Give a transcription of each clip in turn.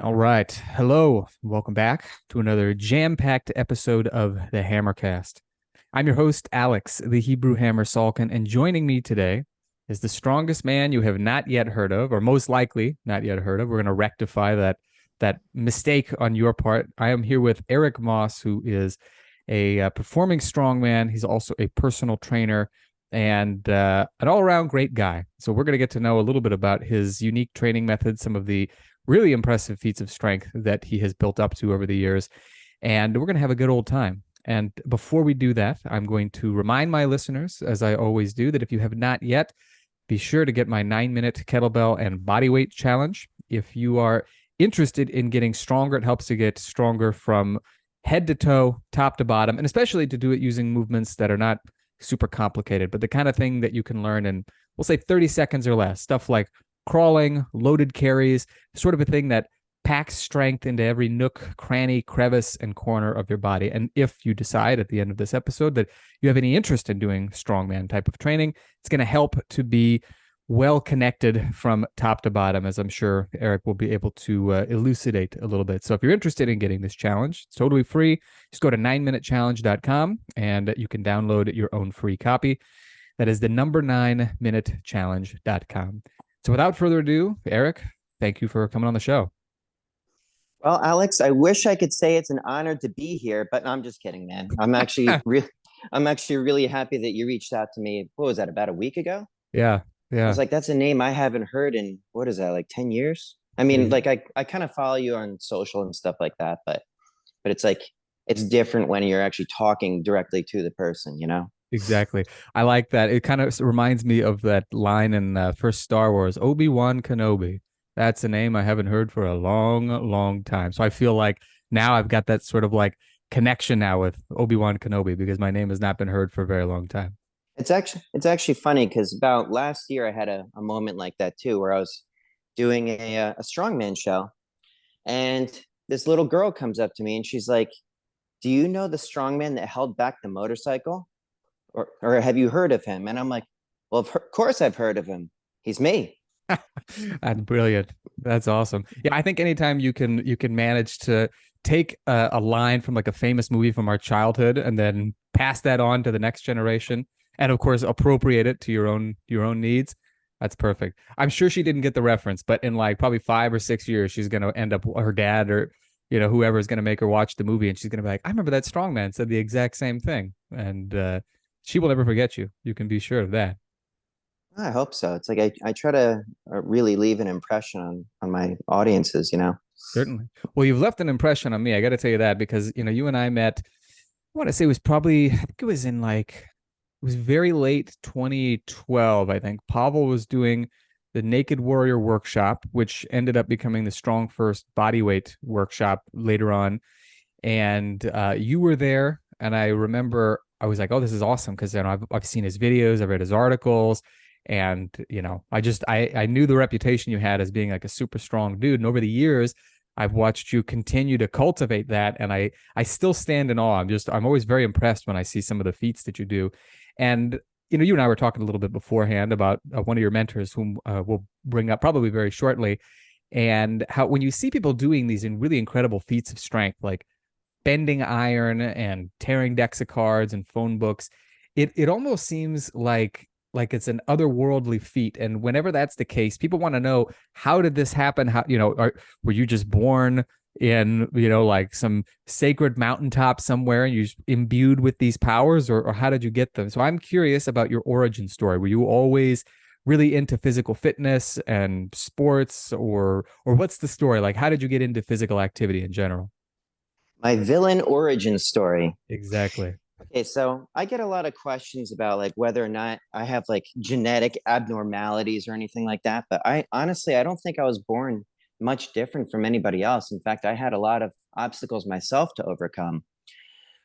All right. Hello. Welcome back to another jam-packed episode of the Hammercast. I'm your host, Alex, the Hebrew Hammer Salkin, and joining me today is the strongest man you have not yet heard of, or most likely not yet heard of. We're going to rectify that mistake on your part. I am here with Eric Moss, who is a performing strongman. He's also a personal trainer and an all-around great guy. So we're going to get to know a little bit about his unique training methods, some of the really impressive feats of strength that he has built up to over the years. And we're going to have a good old time. And before we do that, I'm going to remind my listeners, as I always do, that if you have not yet, be sure to get my 9-minute kettlebell and bodyweight challenge. If you are interested in getting stronger, it helps to get stronger from head to toe, top to bottom, and especially to do it using movements that are not super complicated, but the kind of thing that you can learn in, we'll say, 30 seconds or less. Stuff like crawling, loaded carries, sort of a thing that packs strength into every nook, cranny, crevice, and corner of your body. And if you decide at the end of this episode that you have any interest in doing strongman type of training, it's going to help to be well connected from top to bottom, as I'm sure Eric will be able to elucidate a little bit. So if you're interested in getting this challenge, it's totally free. Just go to 9minutechallenge.com and you can download your own free copy. That is the number 9minutechallenge.com. So without further ado, Eric, thank you for coming on the show. Well, Alex, I wish I could say it's an honor to be here, but I'm just kidding, man. I'm actually really happy that you reached out to me. What was that, about a week ago? Yeah, I yeah. was like, that's a name I haven't heard in, what is that, like 10 years? I mean, like I kind of follow you on social and stuff like that, but it's like it's different when you're actually talking directly to the person, you know? Exactly. I like that. It kind of reminds me of that line in first Star Wars, Obi-Wan Kenobi. That's a name I haven't heard for a long, long time. So I feel like now I've got that sort of like connection now with Obi-Wan Kenobi because my name has not been heard for a very long time. It's actually funny because about last year I had a moment like that too, where I was doing a strongman show, and this little girl comes up to me and she's like, do you know the strongman that held back the motorcycle? Or have you heard of him? And I'm like, well, of course I've heard of him. He's me. That's brilliant. That's awesome. Yeah, I think anytime you can manage to take a line from like a famous movie from our childhood and then pass that on to the next generation, and of course appropriate it to your own needs, that's perfect. I'm sure she didn't get the reference, but in like probably 5 or 6 years, she's gonna end up her dad or whoever is gonna make her watch the movie, and she's gonna be like, I remember that strongman said the exact same thing, and she will never forget you. You can be sure of that. I hope so. It's like I try to really leave an impression on my audiences, you know? Certainly. Well, you've left an impression on me. I got to tell you that because you and I met. I want to say it was probably. I think it was in like. It was very late 2012. I think Pavel was doing the Naked Warrior workshop, which ended up becoming the Strong First Bodyweight workshop later on. And you were there, and I remember I was like, "Oh, this is awesome!" Because I've seen his videos, I've read his articles, and I knew the reputation you had as being like a super strong dude. And over the years, I've watched you continue to cultivate that, and I still stand in awe. I'm always very impressed when I see some of the feats that you do, and you and I were talking a little bit beforehand about one of your mentors, whom we'll bring up probably very shortly, and how when you see people doing these in really incredible feats of strength, like bending iron and tearing decks of cards and phone books, it almost seems like it's an otherworldly feat. And whenever that's the case, people want to know, how did this happen? How, were you just born in, like some sacred mountaintop somewhere and you imbued with these powers, or how did you get them? So I'm curious about your origin story. Were you always really into physical fitness and sports, or what's the story? Like, how did you get into physical activity in general? My villain origin story. Exactly. Okay, so I get a lot of questions about like whether or not I have like genetic abnormalities or anything like that. But I honestly, I don't think I was born much different from anybody else. In fact, I had a lot of obstacles myself to overcome.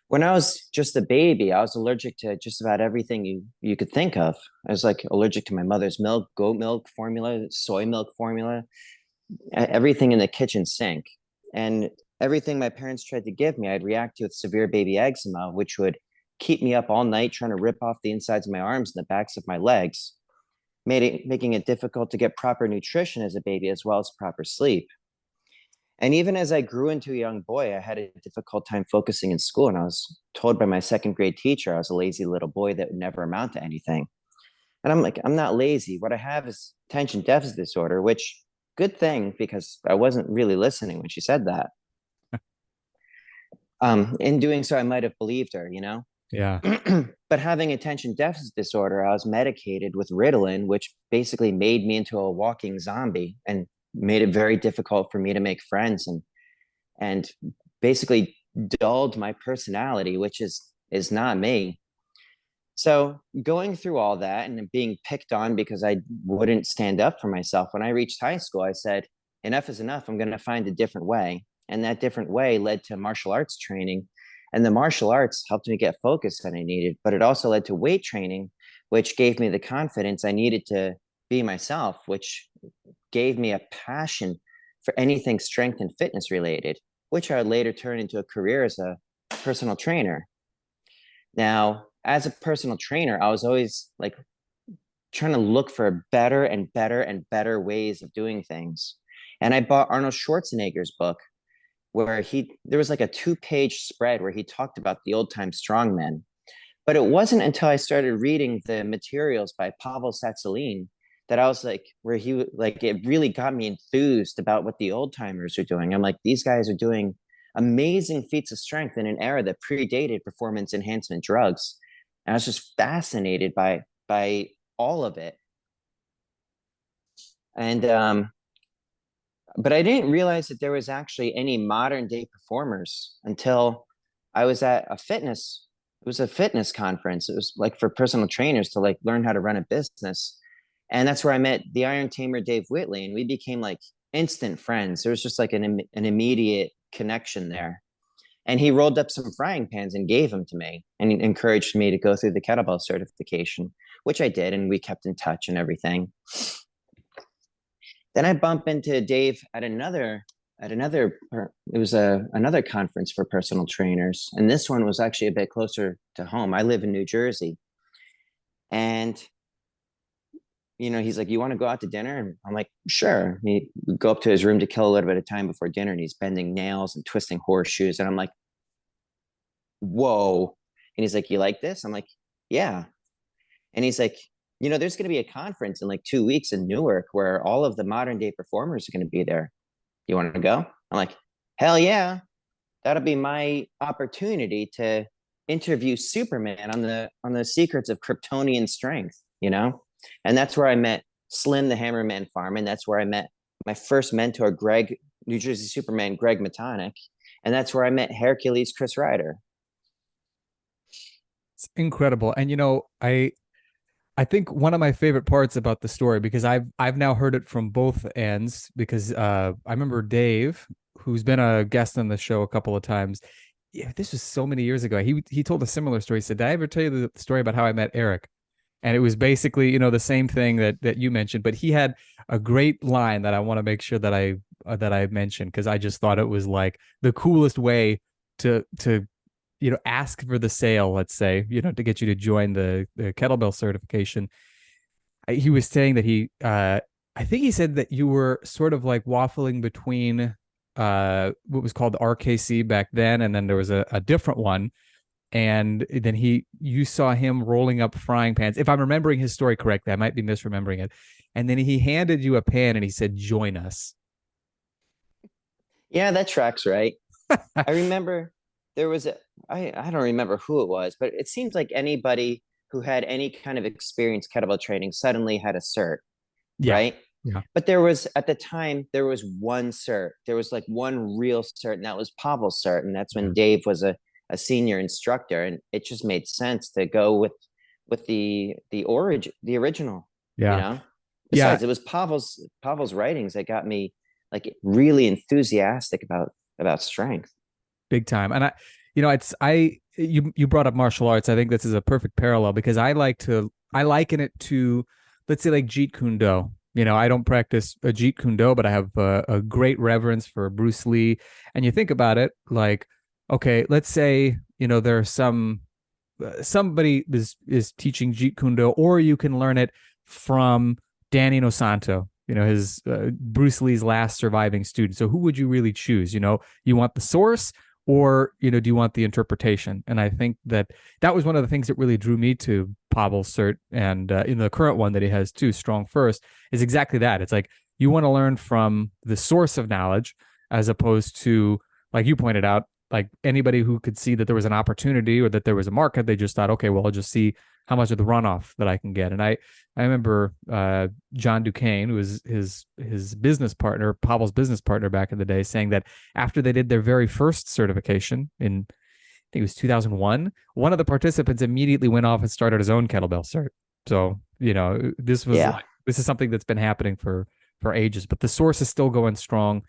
When I was just a baby, I was allergic to just about everything you could think of. I was like allergic to my mother's milk, goat milk formula, soy milk formula, everything in the kitchen sink. And everything my parents tried to give me, I'd react to with severe baby eczema, which would keep me up all night trying to rip off the insides of my arms and the backs of my legs, making it difficult to get proper nutrition as a baby as well as proper sleep. And even as I grew into a young boy, I had a difficult time focusing in school. And I was told by my second grade teacher I was a lazy little boy that would never amount to anything. And I'm like, I'm not lazy. What I have is attention deficit disorder, which good thing because I wasn't really listening when she said that. In doing so, I might have believed her, you know? Yeah. But having attention deficit disorder, I was medicated with Ritalin, which basically made me into a walking zombie and made it very difficult for me to make friends and basically dulled my personality, which is not me. So going through all that and being picked on because I wouldn't stand up for myself, when I reached high school, I said, enough is enough. I'm going to find a different way. And that different way led to martial arts training. And the martial arts helped me get focus that I needed, but it also led to weight training, which gave me the confidence I needed to be myself, which gave me a passion for anything strength and fitness related, which I would later turn into a career as a personal trainer. Now, as a personal trainer, I was always like trying to look for better and better and better ways of doing things. And I bought Arnold Schwarzenegger's book where there was like a 2-page spread where he talked about the old time strongmen. But it wasn't until I started reading the materials by Pavel Tsatsouline that I was like, where he like it really got me enthused about what the old timers are doing. I'm like, these guys are doing amazing feats of strength in an era that predated performance enhancement drugs. And I was just fascinated by all of it. And but I didn't realize that there was actually any modern day performers until I was at it was a fitness conference. It was like for personal trainers to like learn how to run a business. And that's where I met the Iron Tamer Dave Whitley, and we became like instant friends. There was just like an immediate connection there. And he rolled up some frying pans and gave them to me and encouraged me to go through the kettlebell certification, which I did, and we kept in touch and everything. Then I bump into Dave it was another conference for personal trainers, and this one was actually a bit closer to home. I live in New Jersey, and he's like, "You want to go out to dinner?" And I'm like, "Sure." We go up to his room to kill a little bit of time before dinner, and he's bending nails and twisting horseshoes, and I'm like, "Whoa!" And he's like, "You like this?" I'm like, "Yeah." And he's like, there's going to be a conference in like 2 weeks in Newark where all of the modern day performers are going to be there. You want to go? I'm like, hell yeah. That'll be my opportunity to interview Superman on the secrets of Kryptonian strength. And that's where I met Slim the Hammerman Farman. That's where I met my first mentor, New Jersey Superman, Greg Matonic. And that's where I met Hercules Chris Ryder. It's incredible. And I think one of my favorite parts about the story, because I've now heard it from both ends, because I remember Dave, who's been a guest on the show a couple of times. Yeah, this was so many years ago. He told a similar story. He said, "Did I ever tell you the story about how I met Eric?" And it was basically, the same thing that you mentioned, but he had a great line that I want to make sure that I mentioned, because I just thought it was like the coolest way to ask for the sale, let's say, to get you to join the kettlebell certification. He was saying that I think he said that you were sort of like waffling between what was called the RKC back then, and then there was a different one. And then you saw him rolling up frying pans. If I'm remembering his story correctly, I might be misremembering it. And then he handed you a pan and he said, "Join us." Yeah, that tracks, right? I remember there was I don't remember who it was, but it seems like anybody who had any kind of experience kettlebell training suddenly had a cert, Yeah. right? Yeah. But at the time, there was one cert. There was like one real cert, and that was Pavel's cert. And that's when Dave was a senior instructor. And it just made sense to go with the original, you Yeah. know? Yeah. Besides, it was Pavel's writings that got me like really enthusiastic about strength. Big time. And you brought up martial arts. I think this is a perfect parallel, because I liken it to, let's say, like Jeet Kune Do. I don't practice a Jeet Kune Do, but I have a great reverence for Bruce Lee. And you think about it, like, okay, let's say, there's somebody is teaching Jeet Kune Do, or you can learn it from Danny Inosanto. his Bruce Lee's last surviving student. So who would you really choose? You want the source, or do you want the interpretation? And I think that was one of the things that really drew me to Pavel's cert, and in the current one that he has too, Strong First, is exactly that. It's like you want to learn from the source of knowledge, as opposed to, like you pointed out, like anybody who could see that there was an opportunity or that there was a market, they just thought, okay, well, I'll just see how much of the runoff that I can get. And I remember John Duquesne, who was his business partner, Pavel's business partner back in the day, saying that after they did their very first certification in, I think it was 2001, one of the participants immediately went off and started his own kettlebell cert. So, this was Yeah. like, this is something that's been happening for ages, but the source is still going strong.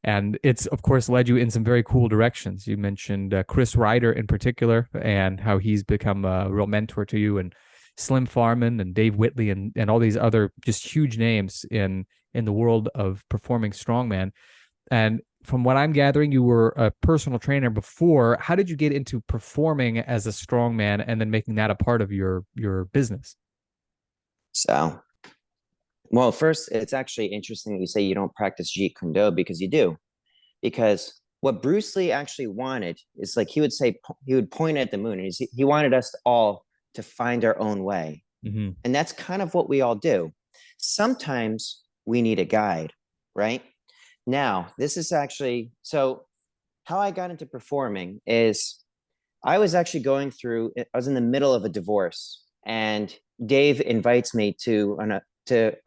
And it's, of course, led you in some very cool directions. You mentioned Chris Ryder in particular, and how he's become a real mentor to you, and Slim Farman and Dave Whitley, and all these other just huge names in the world of performing strongman. And from what I'm gathering, you were a personal trainer before. How did you get into performing as a strongman and then making that a part of your business? So, well, first, it's actually interesting that you say you don't practice Jeet Kune Do, because you do. Because what Bruce Lee actually wanted is, like, he would point at the moon, and he wanted us all to find our own way. Mm-hmm. And that's kind of what we all do. Sometimes we need a guide, right? Now, this is actually, so how I got into performing is I was actually I was in the middle of a divorce, and Dave invites me to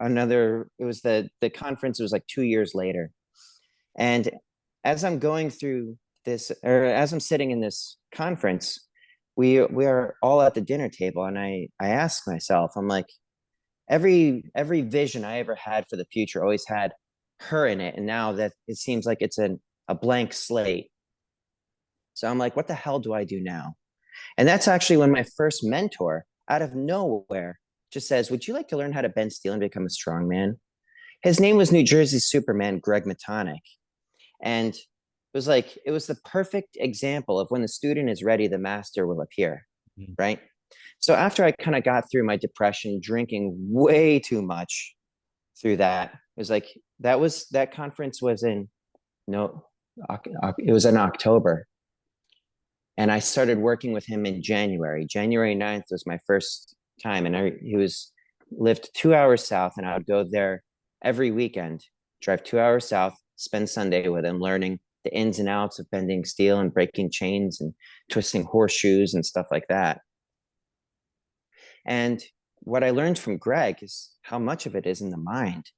another, it was the conference, it was like 2 years later. And as I'm going through this, or as I'm sitting in this conference, we are all at the dinner table, and I ask myself, I'm like, every vision I ever had for the future always had her in it, and now that it seems like it's a blank slate. So I'm like, what the hell do I do now? And that's actually when my first mentor, out of nowhere, just says, would you like to learn how to bend steel and become a strongman? His name was New Jersey Superman Greg Matonic. And it was the perfect example of when the student is ready, the master will appear, right? So after I kind of got through my depression, drinking way too much through that, it was like, that conference was in, no, it was in October. And I started working with him in January. January 9th was my first time. And he lived 2 hours south, and I would go there every weekend, drive 2 hours south, spend Sunday with him, learning the ins and outs of bending steel and breaking chains and twisting horseshoes and stuff like that. And what I learned from Greg is how much of it is in the mind.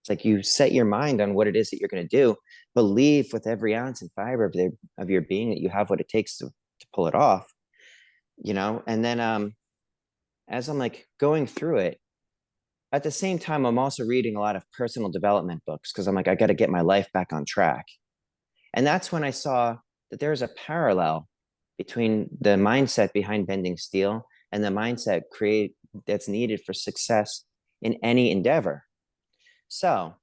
It's like you set your mind on what it is that you're going to do, believe with every ounce and fiber of your being that you have what it takes to pull it off, and then as I'm like going through it, at the same time, I'm also reading a lot of personal development books, because I'm like, I got to get my life back on track. And that's when I saw that there's a parallel between the mindset behind bending steel and the mindset that's needed for success in any endeavor. So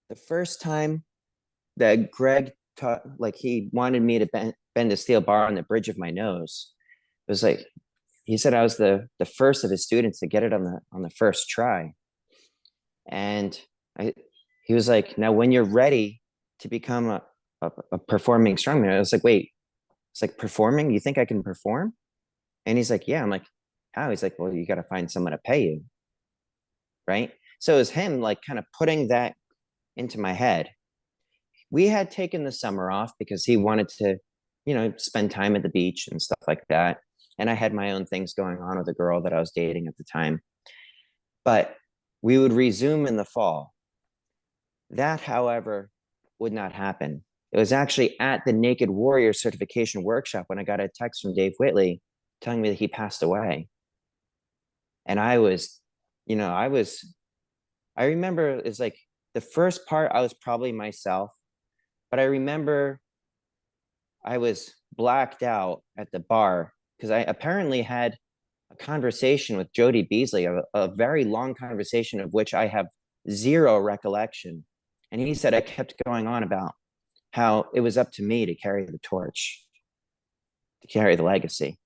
the first time that Greg taught, like, he wanted me to bend a steel bar on the bridge of my nose, it was like, he said I was the first of his students to get it on the first try. And he was like, now when you're ready to become a performing strongman, I was like, wait, it's like, performing? You think I can perform? And he's like, yeah. I'm like, how? He's like, well, you got to find someone to pay you. Right. So it was him, like, kind of putting that into my head. We had taken the summer off because he wanted to, spend time at the beach and stuff like that. And I had my own things going on with a girl that I was dating at the time. But we would resume in the fall. That, however, would not happen. It was actually at the Naked Warrior certification workshop when I got a text from Dave Whitley telling me that he passed away. And I remember it's like the first part, I was probably myself, but I remember I was blacked out at the bar because I apparently had a conversation with Jody Beasley, a very long conversation of which I have zero recollection. And he said I kept going on about how it was up to me to carry the torch, to carry the legacy.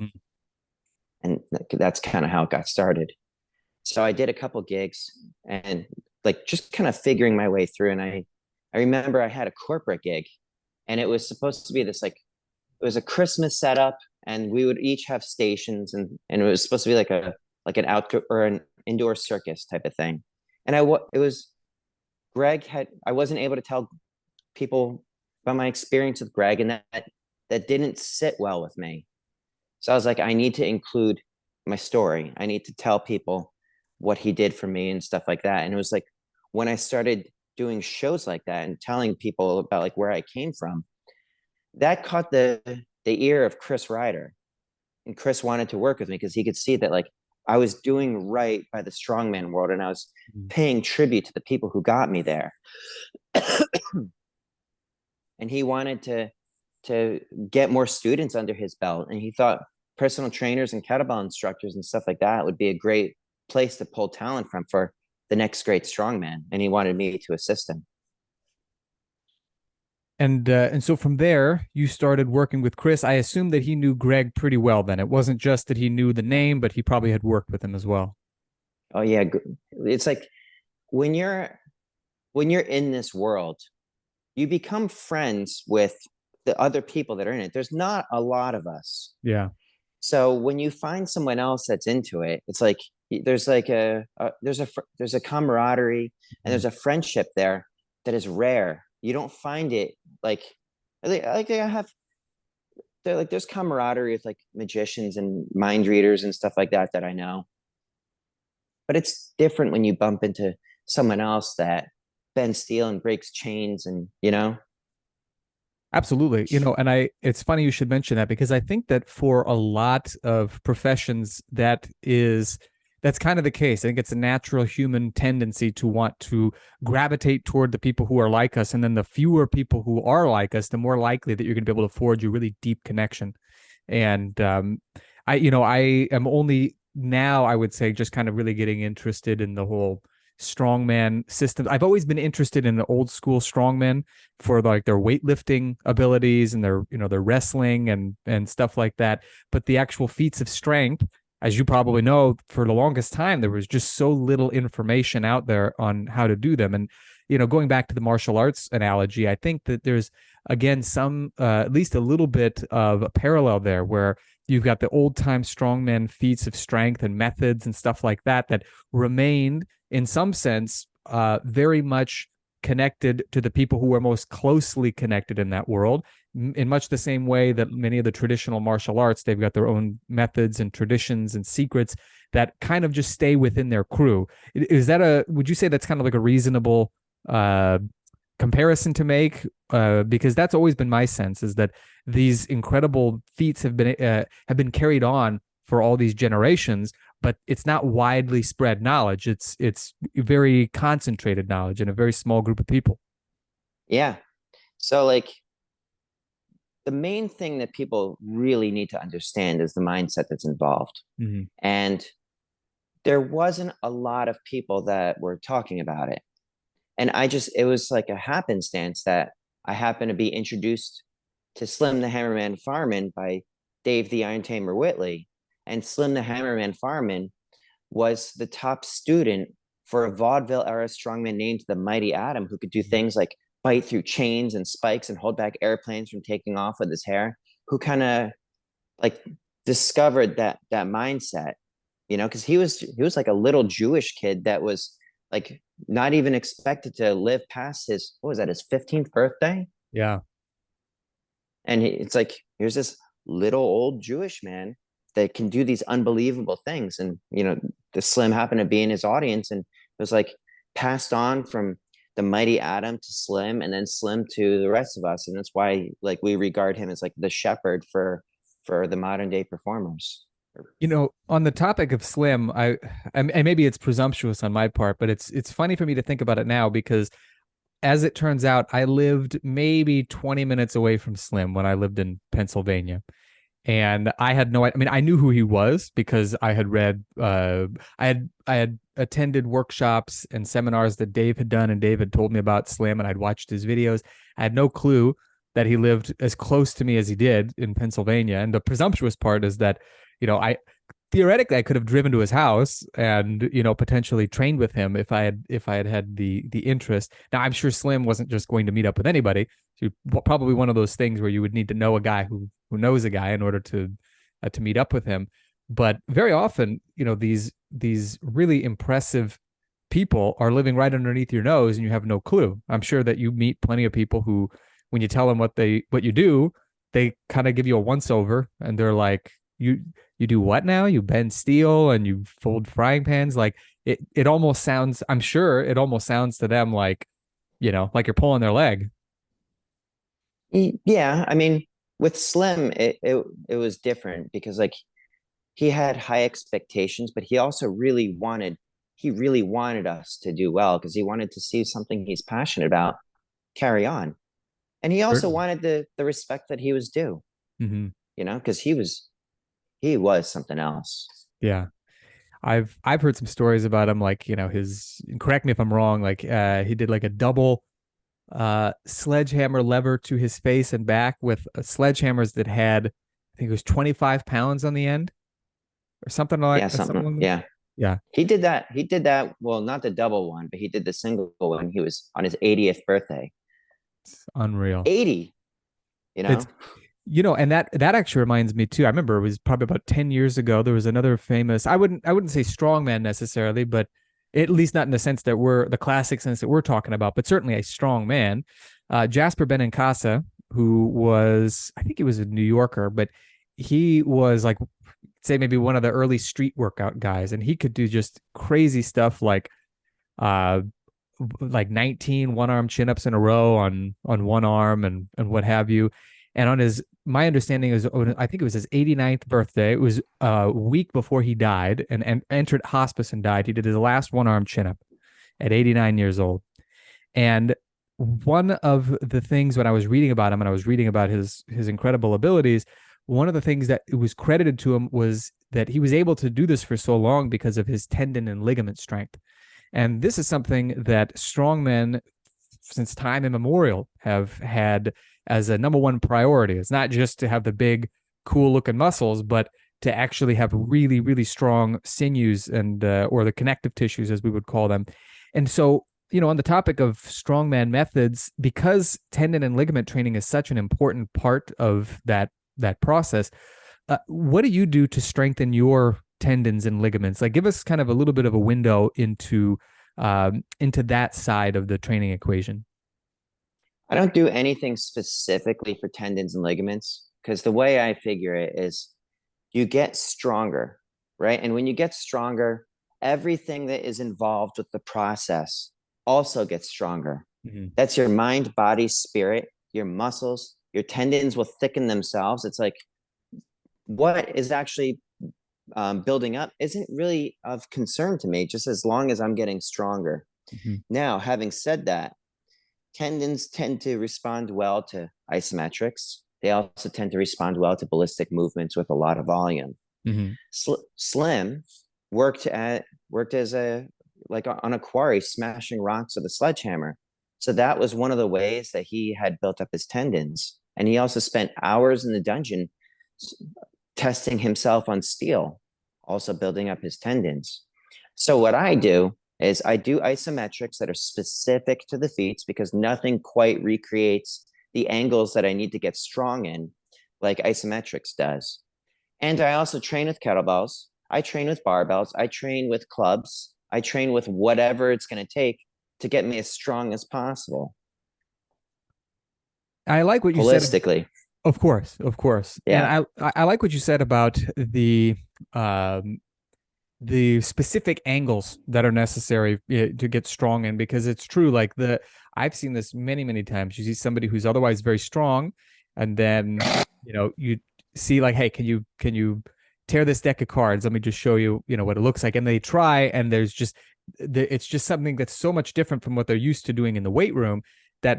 Mm-hmm. And that's kind of how it got started. So I did a couple gigs and like just kind of figuring my way through. And I remember I had a corporate gig, and it was supposed to be this like, it was a Christmas setup, and we would each have stations, and it was supposed to be like an outdoor or an indoor circus type of thing. And it was Greg had I wasn't able to tell people about my experience with Greg, and that didn't sit well with me. So I was like, I need to include my story. I need to tell people what he did for me and stuff like that. And it was like when I started doing shows like that and telling people about like where I came from, that caught the ear of Chris Ryder. And Chris wanted to work with me because he could see that like I was doing right by the strongman world, and I was Mhm. paying tribute to the people who got me there. And he wanted to get more students under his belt, and he thought personal trainers and kettlebell instructors and stuff like that would be a great place to pull talent from for the next great strongman, and he wanted me to assist him. And so from there, you started working with Chris. I assume that he knew Greg pretty well then. It wasn't just that he knew the name, but he probably had worked with him as well. Oh yeah, it's like when you're in this world, you become friends with the other people that are in it. There's not a lot of us. Yeah. So when you find someone else that's into it, it's like there's like there's a camaraderie and Mhm. there's a friendship there that is rare. You don't find it like I have there's camaraderie with like magicians and mind readers and stuff like that that I know. But it's different when you bump into someone else that bends steel and breaks chains, and Absolutely. And it's funny you should mention that because I think that for a lot of professions, that's kind of the case. I think it's a natural human tendency to want to gravitate toward the people who are like us. And then the fewer people who are like us, the more likely that you're going to be able to forge a really deep connection. And I am only now, I would say, just kind of really getting interested in the whole strongman system. I've always been interested in the old school strongmen for like their weightlifting abilities and their wrestling and stuff like that. But the actual feats of strength, as you probably know, for the longest time there was just so little information out there on how to do them. And going back to the martial arts analogy, I think that there's again some at least a little bit of a parallel there where you've got the old time strongman feats of strength and methods and stuff like that remained in some sense very much connected to the people who are most closely connected in that world, in much the same way that many of the traditional martial arts, they've got their own methods and traditions and secrets that kind of just stay within their crew. Would you say that's kind of like a reasonable uh, comparison to make? Because that's always been my sense, is that these incredible feats have been carried on for all these generations, but it's not widely spread knowledge. It's very concentrated knowledge in a very small group of people. yeah. So like the main thing that people really need to understand is the mindset that's involved. Mm-hmm. And there wasn't a lot of people that were talking about it. And it was like a happenstance that I happened to be introduced to Slim the Hammerman Fireman by Dave the Iron Tamer Whitley. And Slim the Hammerman Fireman was the top student for a vaudeville era strongman named the Mighty Atom, who could do things like bite through chains and spikes and hold back airplanes from taking off with his hair, who kind of like discovered that mindset, because he was like a little Jewish kid that was like not even expected to live past his, what was that, his 15th birthday. Yeah. And it's like, here's this little old Jewish man that can do these unbelievable things. And, the Slim happened to be in his audience, and it was like passed on from the Mighty Atom to Slim, and then Slim to the rest of us. And that's why like we regard him as like the shepherd for the modern day performers. On the topic of Slim, and maybe it's presumptuous on my part, but it's funny for me to think about it now because as it turns out, I lived maybe 20 minutes away from Slim when I lived in Pennsylvania. And I had no, I mean, I knew who he was because I had read, I had attended workshops and seminars that Dave had done, and Dave had told me about Slim, and I'd watched his videos. I had no clue that he lived as close to me as he did in Pennsylvania. And the presumptuous part is that, I theoretically I could have driven to his house and, potentially trained with him if I had the interest. Now I'm sure Slim wasn't just going to meet up with anybody. So probably one of those things where you would need to know a guy who knows a guy in order to meet up with him. But very often, these really impressive people are living right underneath your nose and you have no clue. I'm sure that you meet plenty of people who, when you tell them what you do, they kind of give you a once over and they're like, you do what now? You bend steel and you fold frying pans. Like it almost sounds, I'm sure it almost sounds to them like, like you're pulling their leg. Yeah, I mean, with Slim, it was different because like he had high expectations, but he really wanted us to do well because he wanted to see something he's passionate about carry on. And he also Certainly. wanted the respect that he was due, Mm-hmm. because he was something else. Yeah. I've heard some stories about him, like, his, correct me if I'm wrong, like he did like a double sledgehammer lever to his face and back with sledgehammers that had, I think it was 25 pounds on the end or something like Yeah, something something. like that. Yeah. Yeah. He did that. He did that. Well, not the double one, but he did the single one. He was on his 80th birthday. It's unreal. 80, you It's know? and that actually reminds me too. I remember it was probably about 10 years ago. There was another famous, I wouldn't say strongman necessarily, but at least not in the sense that we're the classic sense that we're talking about, but certainly a strong man. Jasper Benincasa, who was, I think he was a New Yorker, but he was like, say maybe one of the early street workout guys, and he could do just crazy stuff uh like 19 one-arm chin-ups in a row on one arm and what have you. And on his, my understanding is, I think it was his 89th birthday. It was a week before he died and entered hospice and died. He did his last one-arm chin-up at 89 years old. And one of the things when I was reading about him and I was reading about his incredible abilities, one of the things that it was credited to him was that he was able to do this for so long because of his tendon and ligament strength. And this is something that strongmen, since time immemorial, have had as a number one priority. It's not just to have the big, cool looking muscles, but to actually have really, really strong sinews and or the connective tissues, as we would call them. And so, on the topic of strongman methods, because tendon and ligament training is such an important part of that process, what do you do to strengthen your tendons and ligaments? Like, give us kind of a little bit of a window into that side of the training equation. I don't do anything specifically for tendons and ligaments because the way I figure it is you get stronger, right? And when you get stronger, everything that is involved with the process also gets stronger. Mm-hmm. That's your mind, body, spirit, your muscles, your tendons will thicken themselves. It's like what is actually building up isn't really of concern to me, just as long as I'm getting stronger. Mm-hmm. Now, having said that, tendons tend to respond well to isometrics. They also tend to respond well to ballistic movements with a lot of volume. Mm-hmm. Slim worked as a like on a quarry smashing rocks with a sledgehammer. So that was one of the ways that he had built up his tendons. And he also spent hours in the dungeon testing himself on steel, also building up his tendons. So what I do is I do isometrics that are specific to the feats because nothing quite recreates the angles that I need to get strong in like isometrics does. And I also train with kettlebells. I train with barbells. I train with clubs. I train with whatever it's going to take to get me as strong as possible. I like what you said. Holistically. Of course, of course. And Yeah. I like what you said about um the specific angles that are necessary to get strong in, because it's true. Like I've seen this many, many times. You see somebody who's otherwise very strong, and then you see like, hey, can you tear this deck of cards? Let me just show you, what it looks like. And they try, and it's just something that's so much different from what they're used to doing in the weight room that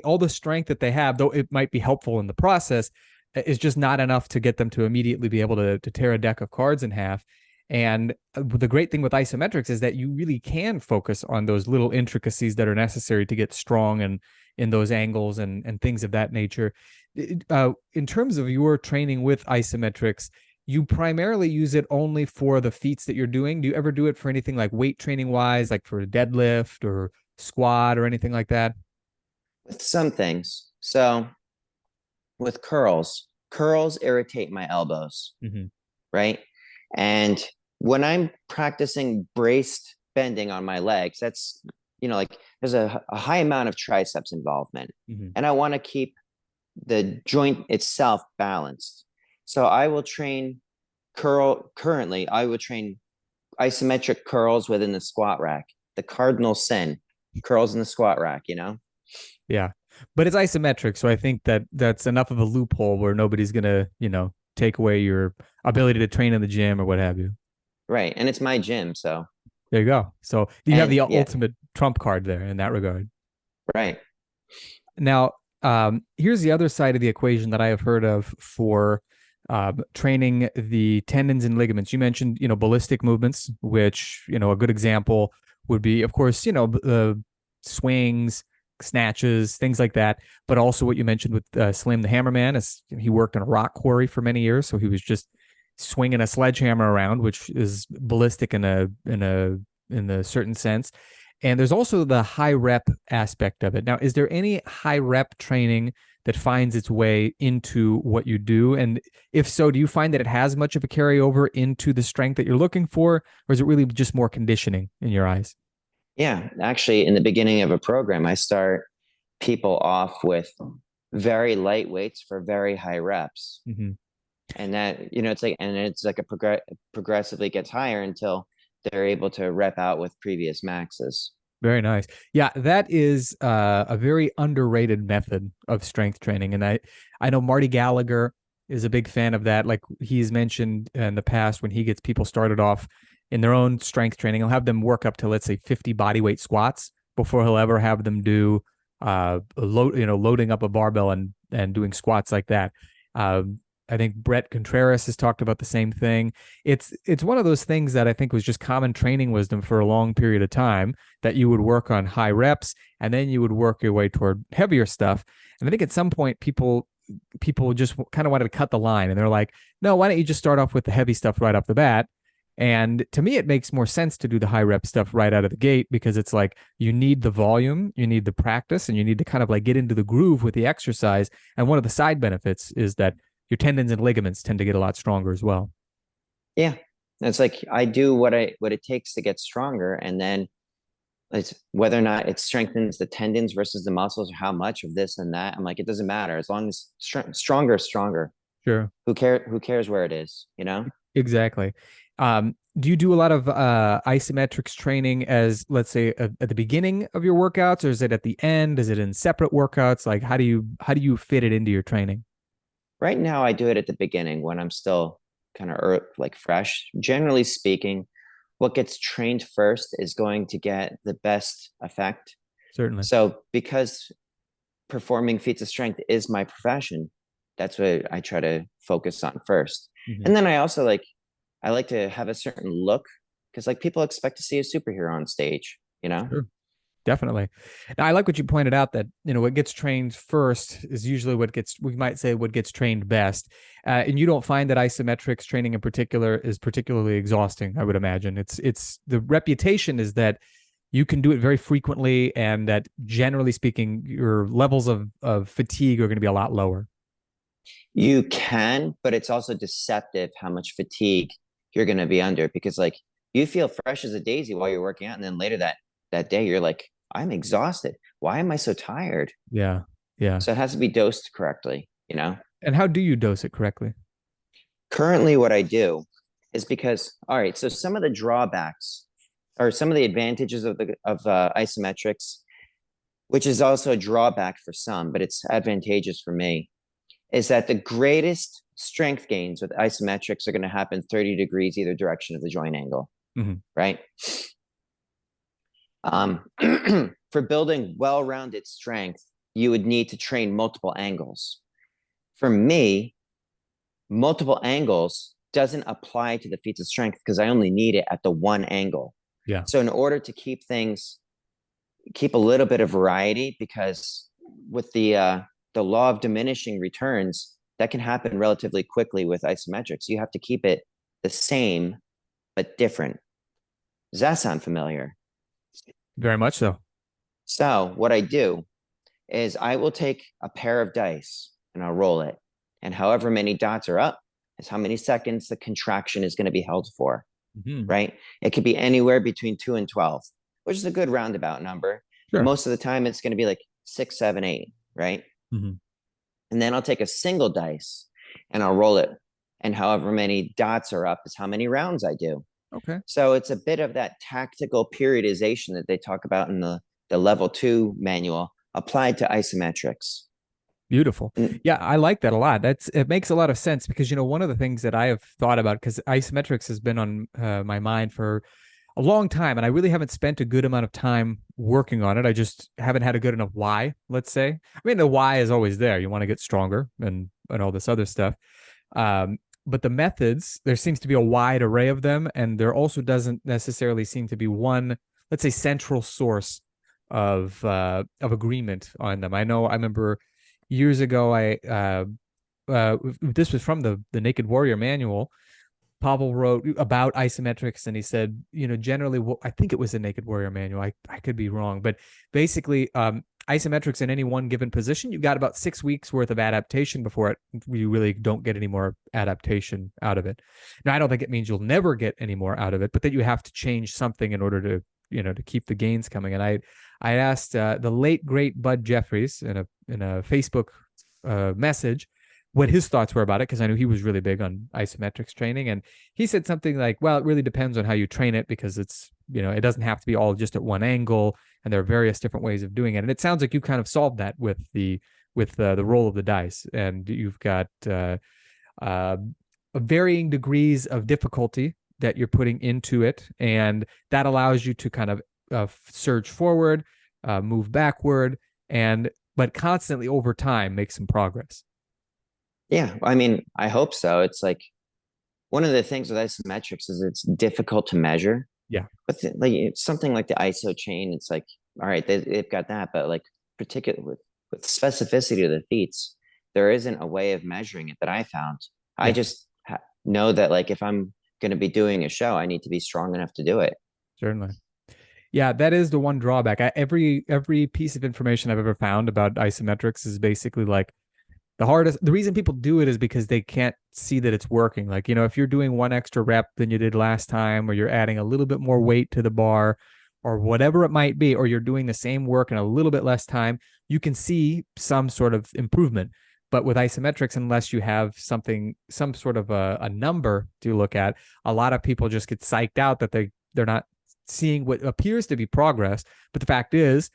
all the strength that they have, though it might be helpful in the process, is just not enough to get them to immediately be able to tear a deck of cards in half. And the great thing with isometrics is that you really can focus on those little intricacies that are necessary to get strong and in those angles and things of that nature. In terms of your training with isometrics, you primarily use it only for the feats that you're doing. Do you ever do it for anything like weight training wise, like for a deadlift or squat or anything like that? With some things. So with curls irritate my elbows, Mm-hmm. right? And when I'm practicing braced bending on my legs, that's, like there's a high amount of triceps involvement. Mm-hmm. And I want to keep the joint itself balanced. So I will train currently, I would train isometric curls within the squat rack, the cardinal sin, curls in the squat rack. Yeah. But it's isometric, so I think that that's enough of a loophole where nobody's gonna, take away your ability to train in the gym or what have you. Right. And it's my gym. So, There you go. So you have and the yeah, ultimate trump card there in that regard. right. Now, here's the other side of the equation that I have heard of for training the tendons and ligaments. You mentioned, ballistic movements, which, a good example would be, of course, the swings, snatches, things like that. But also what you mentioned with Slim the Hammerman, is he worked in a rock quarry for many years, so he was just swinging a sledgehammer around, which is ballistic in a certain sense. And there's also the high rep aspect of it. Now, is there any high rep training that finds its way into what you do? And if so, do you find that it has much of a carryover into the strength that you're looking for, or is it really just more conditioning in your eyes? Yeah. Actually, in the beginning of a program, I start people off with very light weights for very high reps. Mm-hmm. And that, it's like progressively gets higher until they're able to rep out with previous maxes. Very nice. Yeah, that is a very underrated method of strength training, and I know Marty Gallagher is a big fan of that. Like he's mentioned in the past, when he gets people started off in their own strength training, he'll have them work up to, let's say, 50 body weight squats before he'll ever have them do loading up a barbell and doing squats like that. I think Brett Contreras has talked about the same thing. It's one of those things that I think was just common training wisdom for a long period of time, that you would work on high reps and then you would work your way toward heavier stuff. And I think at some point people just kind of wanted to cut the line, and they're like, no, why don't you just start off with the heavy stuff right off the bat? And to me, it makes more sense to do the high rep stuff right out of the gate, because it's like you need the volume, you need the practice, and you need to kind of like get into the groove with the exercise. And one of the side benefits is that your tendons and ligaments tend to get a lot stronger as well. Yeah. It's like I do what it takes to get stronger, and then it's whether or not it strengthens the tendons versus the muscles, or how much of this and that. I'm like, it doesn't matter as long as stronger. Sure. Who cares where it is, Exactly. Do you do a lot of isometrics training as, let's say, at the beginning of your workouts, or is it at the end? Is it in separate workouts? Like, how do you fit it into your training? Right now, I do it at the beginning when I'm still kind of like fresh. Generally speaking, what gets trained first is going to get the best effect. Certainly. So because performing feats of strength is my profession, that's what I try to focus on first. Mm-hmm. And then I like to have a certain look, because like people expect to see a superhero on stage. Sure. Definitely. Now, I like what you pointed out, that, what gets trained first is usually we might say what gets trained best. And you don't find that isometrics training in particular is particularly exhausting, I would imagine. It's the reputation is that you can do it very frequently, and that generally speaking, your levels of fatigue are going to be a lot lower. You can, but it's also deceptive how much fatigue you're going to be under, because like you feel fresh as a daisy while you're working out, and then later that day you're like, I'm exhausted. Why am I so tired? Yeah. Yeah. So it has to be dosed correctly. And how do you dose it correctly? Currently, what I do is, because all right, so some of the drawbacks or some of the advantages of isometrics, which is also a drawback for some, but it's advantageous for me, is that the greatest strength gains with isometrics are going to happen 30 degrees either direction of the joint angle, Mm-hmm. right? For building well-rounded strength, you would need to train multiple angles. For me, multiple angles doesn't apply to the feats of strength, because I only need it at the one angle. Yeah. So in order to keep a little bit of variety, because with the law of diminishing returns, that can happen relatively quickly with isometrics. You have to keep it the same but different. Does that sound familiar? Very much so. So what I do is I will take a pair of dice and I'll roll it. And however many dots are up is how many seconds the contraction is going to be held for, Mm-hmm. right? It could be anywhere between 2 and 12, which is a good roundabout number. Sure. Most of the time, it's going to be like 6, 7, 8, right? Mm-hmm. And then I'll take a single dice and I'll roll it. And however many dots are up is how many rounds I do. Okay. So it's a bit of that tactical periodization that they talk about in the level 2 manual applied to isometrics. Beautiful. And Yeah, I like that a lot. It makes a lot of sense because one of the things that I have thought about, because isometrics has been on my mind for a long time, and I really haven't spent a good amount of time working on it. I just haven't had a good enough why, let's say. I mean, the why is always there. You want to get stronger and all this other stuff. But the methods, there seems to be a wide array of them, and there also doesn't necessarily seem to be one, let's say, central source of agreement on them. I remember years ago, this was from the Naked Warrior manual. Pavel wrote about isometrics, and he said, generally, I think it was a Naked Warrior manual. I could be wrong, but basically, isometrics in any one given position, you've got about 6 weeks worth of adaptation before you really don't get any more adaptation out of it. Now, I don't think it means you'll never get any more out of it, but that you have to change something in order to, to keep the gains coming. And I asked the late great Bud Jeffries in a Facebook message what his thoughts were about it, because I knew he was really big on isometrics training. And he said something like, well, it really depends on how you train it, because it's, it doesn't have to be all just at one angle, and there are various different ways of doing it. And it sounds like you kind of solved that with the roll of the dice, and you've got varying degrees of difficulty that you're putting into it, and that allows you to kind of surge forward, move backward, but constantly over time make some progress. yeah, I mean, I hope so. It's like one of the things with isometrics is it's difficult to measure. Yeah. But like it's something like the ISO chain, it's like, all right, they've got that, but like particular with specificity of the feats, there isn't a way of measuring it that I found. Yeah. I just know that like if I'm going to be doing a show, I need to be strong enough to do it. Certainly. Yeah, that is the one drawback. Every piece of information I've ever found about isometrics is basically like the reason people do it is because they can't see that it's working. Like, if you're doing one extra rep than you did last time, or you're adding a little bit more weight to the bar, or whatever it might be, or you're doing the same work in a little bit less time, you can see some sort of improvement. But with isometrics, unless you have some sort of a number to look at, a lot of people just get psyched out that they're not seeing what appears to be progress. But the fact is,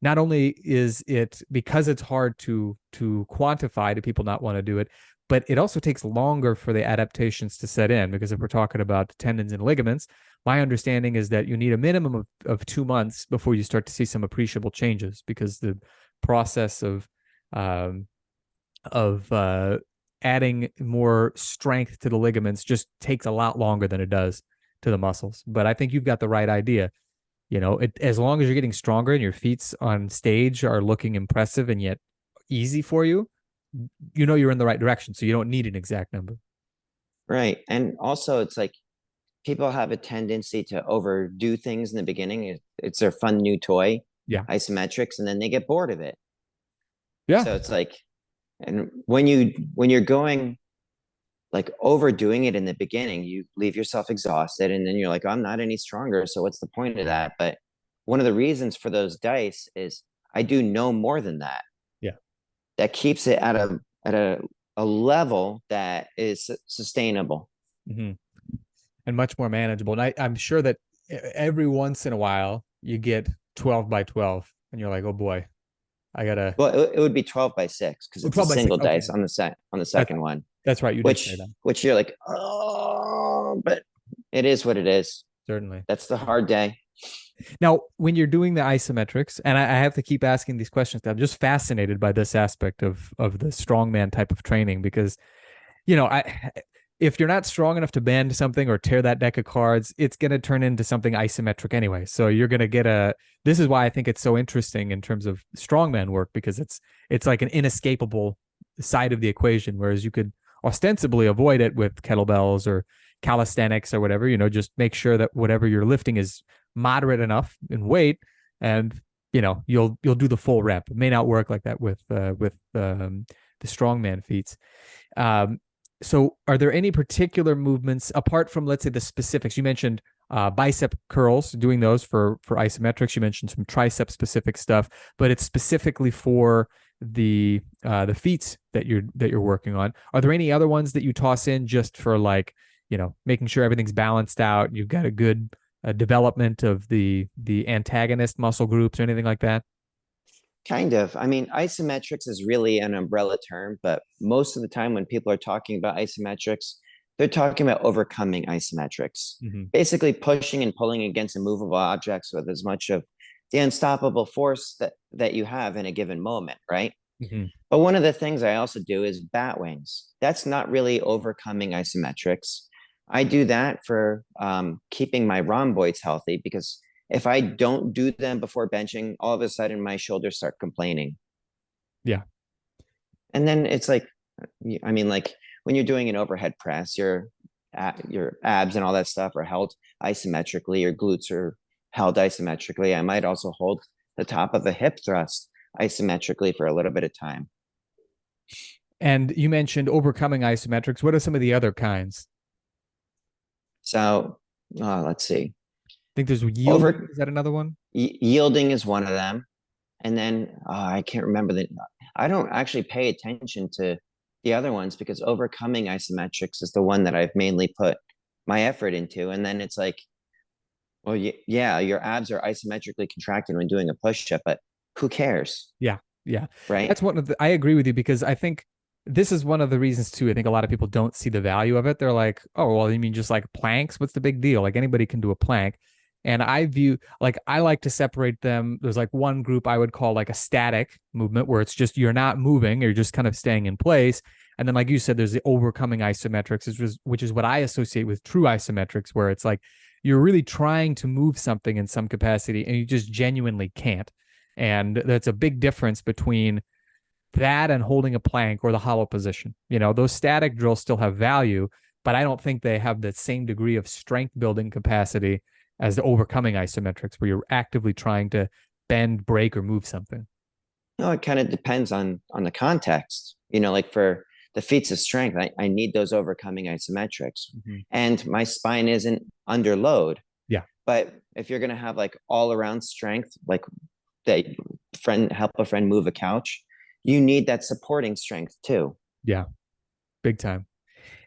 not only is it because it's hard to quantify, do people not want to do it, but it also takes longer for the adaptations to set in, because if we're talking about tendons and ligaments, my understanding is that you need a minimum of 2 months before you start to see some appreciable changes, because the process of adding more strength to the ligaments just takes a lot longer than it does to the muscles. But I think you've got the right idea. As long as you're getting stronger and your feats on stage are looking impressive and yet easy for you, you're in the right direction. So you don't need an exact number. Right. And also it's like people have a tendency to overdo things in the beginning. It's their fun new toy, Yeah. isometrics, and then they get bored of it. Yeah. So it's like, and when you're going like overdoing it in the beginning, you leave yourself exhausted, and then you're like, I'm not any stronger, so what's the point of that? But one of the reasons for those dice is I do no more than that. Yeah. That keeps it at a level that is sustainable. Mm-hmm. And much more manageable. And I'm sure that every once in a while you get 12 by 12 and you're like, oh boy, I gotta. Well, it would be 12 by 6 because it's a single dice on the second one. That's right. You did say that. Which you're like, oh, but it is what it is. Certainly. That's the hard day. Now, when you're doing the isometrics, and I have to keep asking these questions, I'm just fascinated by this aspect of the strongman type of training, because, if you're not strong enough to bend something or tear that deck of cards, it's going to turn into something isometric anyway. So you're going to get this is why I think it's so interesting in terms of strongman work, because it's like an inescapable side of the equation, whereas you could ostensibly avoid it with kettlebells or calisthenics or whatever. Just make sure that whatever you're lifting is moderate enough in weight, and you'll do the full rep. It may not work like that with the strongman feats. So are there any particular movements apart from, let's say, the specifics? You mentioned bicep curls, doing those for isometrics. You mentioned some tricep specific stuff, but it's specifically for the feats that you're working on. Are there any other ones that you toss in just for, like, making sure everything's balanced out, you've got a good development of the antagonist muscle groups or anything like that? Kind of. I mean, isometrics is really an umbrella term, but most of the time when people are talking about isometrics, they're talking about overcoming isometrics, basically pushing and pulling against immovable objects with as much of the unstoppable force that you have in a given moment, right? But one of the things I also do is bat wings. That's not really overcoming isometrics. I do that for keeping my rhomboids healthy, because if I don't do them before benching, all of a sudden my shoulders start complaining. Yeah. And then it's like, I mean, like when you're doing an overhead press, your abs and all that stuff are held isometrically, your glutes are held isometrically. I might also hold the top of a hip thrust isometrically for a little bit of time. And you mentioned overcoming isometrics. What are some of the other kinds? So let's see. I think there's yielding. Is that another one? Yielding is one of them. And then I can't remember that. I don't actually pay attention to the other ones, because overcoming isometrics is the one that I've mainly put my effort into. And then it's like, well, yeah, your abs are isometrically contracted when doing a push-up, but who cares? Yeah. Yeah. Right. That's one of the, I agree with you, because I think this is one of the reasons too. I think a lot of people don't see the value of it. They're like, oh, well, you mean just like planks? What's the big deal? Like anybody can do a plank. And I like to separate them. There's like one group I would call like a static movement, where it's just, you're not moving, you're just kind of staying in place. And then, like you said, there's the overcoming isometrics, which is what I associate with true isometrics, where it's like you're really trying to move something in some capacity and you just genuinely can't. And that's a big difference between that and holding a plank or the hollow position. Those static drills still have value, but I don't think they have the same degree of strength building capacity as the overcoming isometrics, where you're actively trying to bend, break, or move something. No, it kind of depends on the context. Like for the feats of strength, I need those overcoming isometrics, and my spine isn't under load. Yeah. But if you're gonna have like all around strength, like that help a friend move a couch, you need that supporting strength too. Yeah, big time.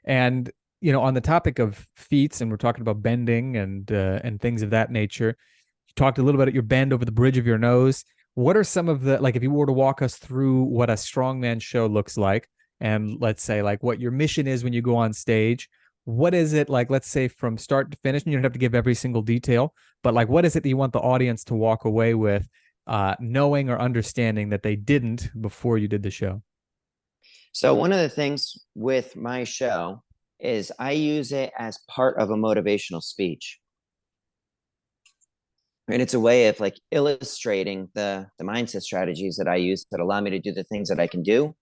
And on the topic of feats, and we're talking about bending and things of that nature, you talked a little bit at your bend over the bridge of your nose. What are some of the, like, if you were to walk us through what a strongman show looks like, and let's say like what your mission is when you go on stage, what is it like, let's say from start to finish, and you don't have to give every single detail, but like, what is it that you want the audience to walk away with, knowing or understanding that they didn't before you did the show? So one of the things with my show is I use it as part of a motivational speech. And it's a way of like illustrating the mindset strategies that I use that allow me to do the things that I can do,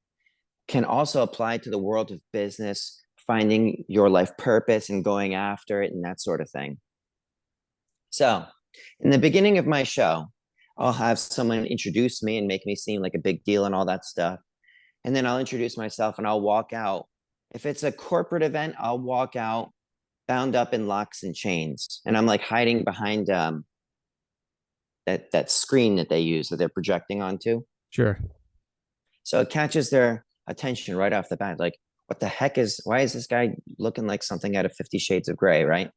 can also apply to the world of business, finding your life purpose and going after it and that sort of thing. So in the beginning of my show, I'll have someone introduce me and make me seem like a big deal and all that stuff. And then I'll introduce myself and I'll walk out. If it's a corporate event, I'll walk out bound up in locks and chains. And I'm like hiding behind that screen that they use, that they're projecting onto. Sure. So it catches their attention right off the bat. Like, what the heck why is this guy looking like something out of 50 Shades of Grey, right?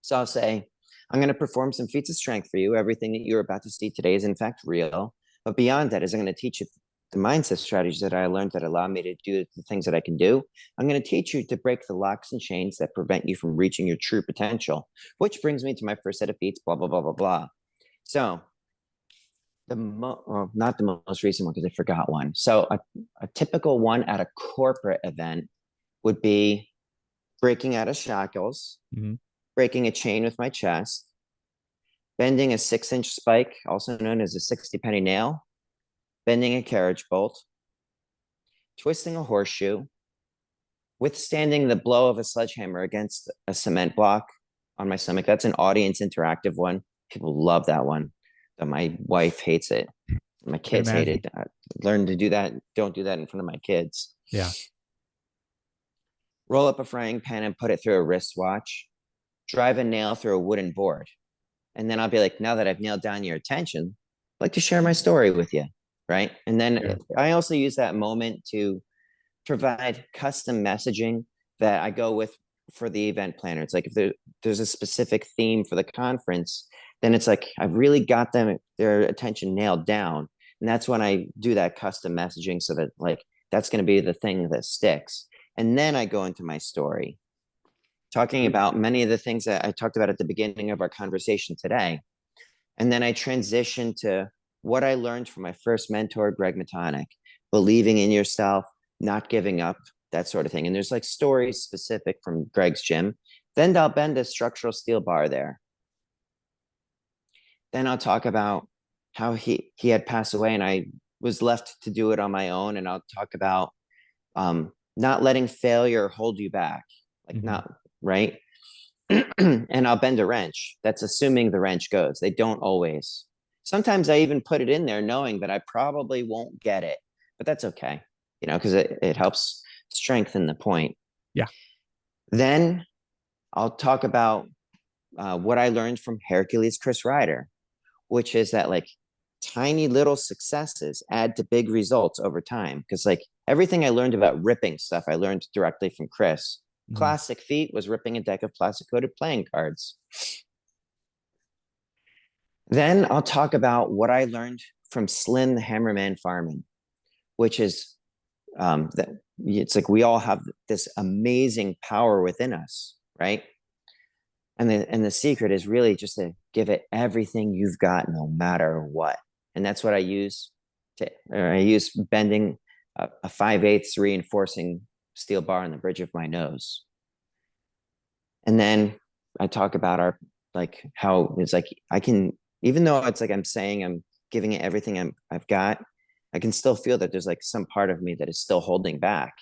So I'll say, I'm going to perform some feats of strength for you. Everything that you're about to see today is in fact real. But beyond that is I'm going to teach you the mindset strategies that I learned that allow me to do the things that I can do. I'm going to teach you to break the locks and chains that prevent you from reaching your true potential, which brings me to my first set of feats, blah, blah, blah, blah, blah. So not the most recent one because I forgot one. So a typical one at a corporate event would be breaking out of shackles, breaking a chain with my chest, bending a 6-inch spike, also known as a 60 penny nail, bending a carriage bolt, twisting a horseshoe, withstanding the blow of a sledgehammer against a cement block on my stomach. That's an audience interactive one. People love that one. But my wife hates it. My Can kids hate imagine. it. Learn to do that. Don't do that in front of my kids. Yeah. Roll up a frying pan and put it through a wristwatch. Drive a nail through a wooden board. And then I'll be like, now that I've nailed down your attention, I'd like to share my story with you. Right. And then Yeah. I also use that moment to provide custom messaging that I go with for the event planner. It's like if there's a specific theme for the conference, then it's like I've really got their attention nailed down. And that's when I do that custom messaging so that like that's going to be the thing that sticks. And then I go into my story, talking about many of the things that I talked about at the beginning of our conversation today. And then I transition to what I learned from my first mentor, Greg Matonic, believing in yourself, not giving up, that sort of thing. And there's like stories specific from Greg's gym. Then I'll bend a structural steel bar there. Then I'll talk about how he had passed away and I was left to do it on my own. And I'll talk about not letting failure hold you back, like not right. And I'll bend a wrench. That's assuming the wrench goes. They don't always. Sometimes I even put it in there knowing that I probably won't get it, but that's okay, because it helps strengthen the point. Yeah. Then I'll talk about what I learned from Hercules Chris Ryder, which is that like tiny little successes add to big results over time. Because like everything I learned about ripping stuff, I learned directly from Chris. Classic feat was ripping a deck of plastic coated playing cards. Then I'll talk about what I learned from Slim the Hammerman Farman, which is that it's like we all have this amazing power within us, right? And the secret is really just to give it everything you've got, no matter what. And that's what I use. I use bending a 5/8 reinforcing steel bar on the bridge of my nose. And then I talk about how it's like I can, even though it's like I'm saying I'm giving it everything I've got, I can still feel that there's like some part of me that is still holding back.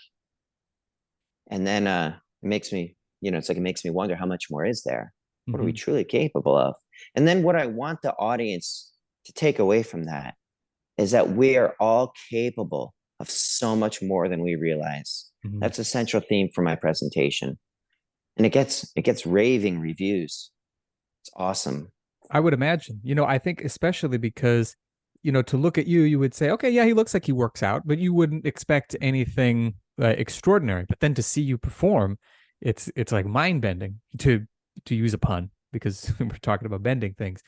And then it makes me, it's like it makes me wonder how much more is there? What are we truly capable of? And then what I want the audience to take away from that is that we are all capable of so much more than we realize. That's a central theme for my presentation. And it gets raving reviews. It's awesome. I would imagine, I think especially because, to look at you, you would say, okay, yeah, he looks like he works out, but you wouldn't expect anything extraordinary. But then to see you perform, it's like mind bending, to use a pun, because we're talking about bending things.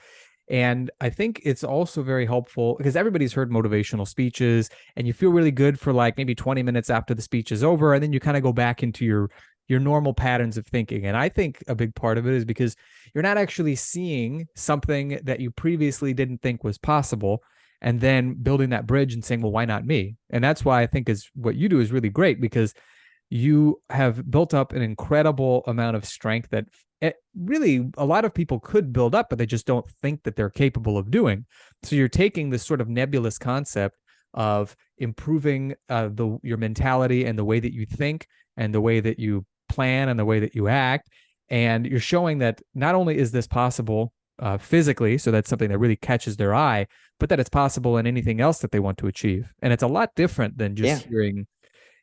And I think it's also very helpful because everybody's heard motivational speeches and you feel really good for like maybe 20 minutes after the speech is over. And then you kind of go back into your normal patterns of thinking. And I think a big part of it is because you're not actually seeing something that you previously didn't think was possible and then building that bridge and saying, well, why not me? And that's why I think is what you do is really great, because you have built up an incredible amount of strength that really a lot of people could build up, but they just don't think that they're capable of doing. So you're taking this sort of nebulous concept of improving your mentality and the way that you think and the way that you plan and the way that you act. And you're showing that not only is this possible physically, so that's something that really catches their eye, but that it's possible in anything else that they want to achieve. And it's a lot different than just hearing,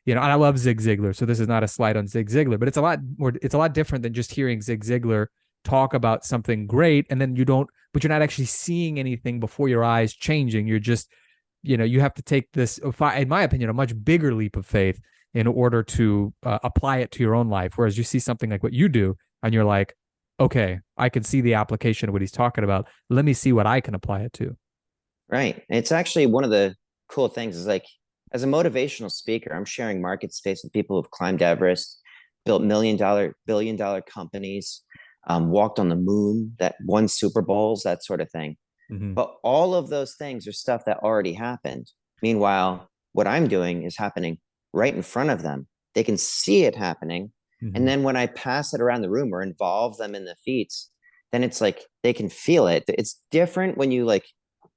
and I love Zig Ziglar, so this is not a slide on Zig Ziglar, but it's a lot different than just hearing Zig Ziglar talk about something great and then but you're not actually seeing anything before your eyes changing. You're just, you have to take this, in my opinion, a much bigger leap of faith in order to apply it to your own life. Whereas you see something like what you do and you're like, okay, I can see the application of what he's talking about. Let me see what I can apply it to. Right. It's actually one of the cool things is like, as a motivational speaker, I'm sharing market space with people who've climbed Everest, built billion-dollar companies, walked on the moon, that won Super Bowls, that sort of thing. But all of those things are stuff that already happened. Meanwhile, what I'm doing is happening right in front of them. They can see it happening. And then when I pass it around the room or involve them in the feats, then it's like they can feel it. It's different when you like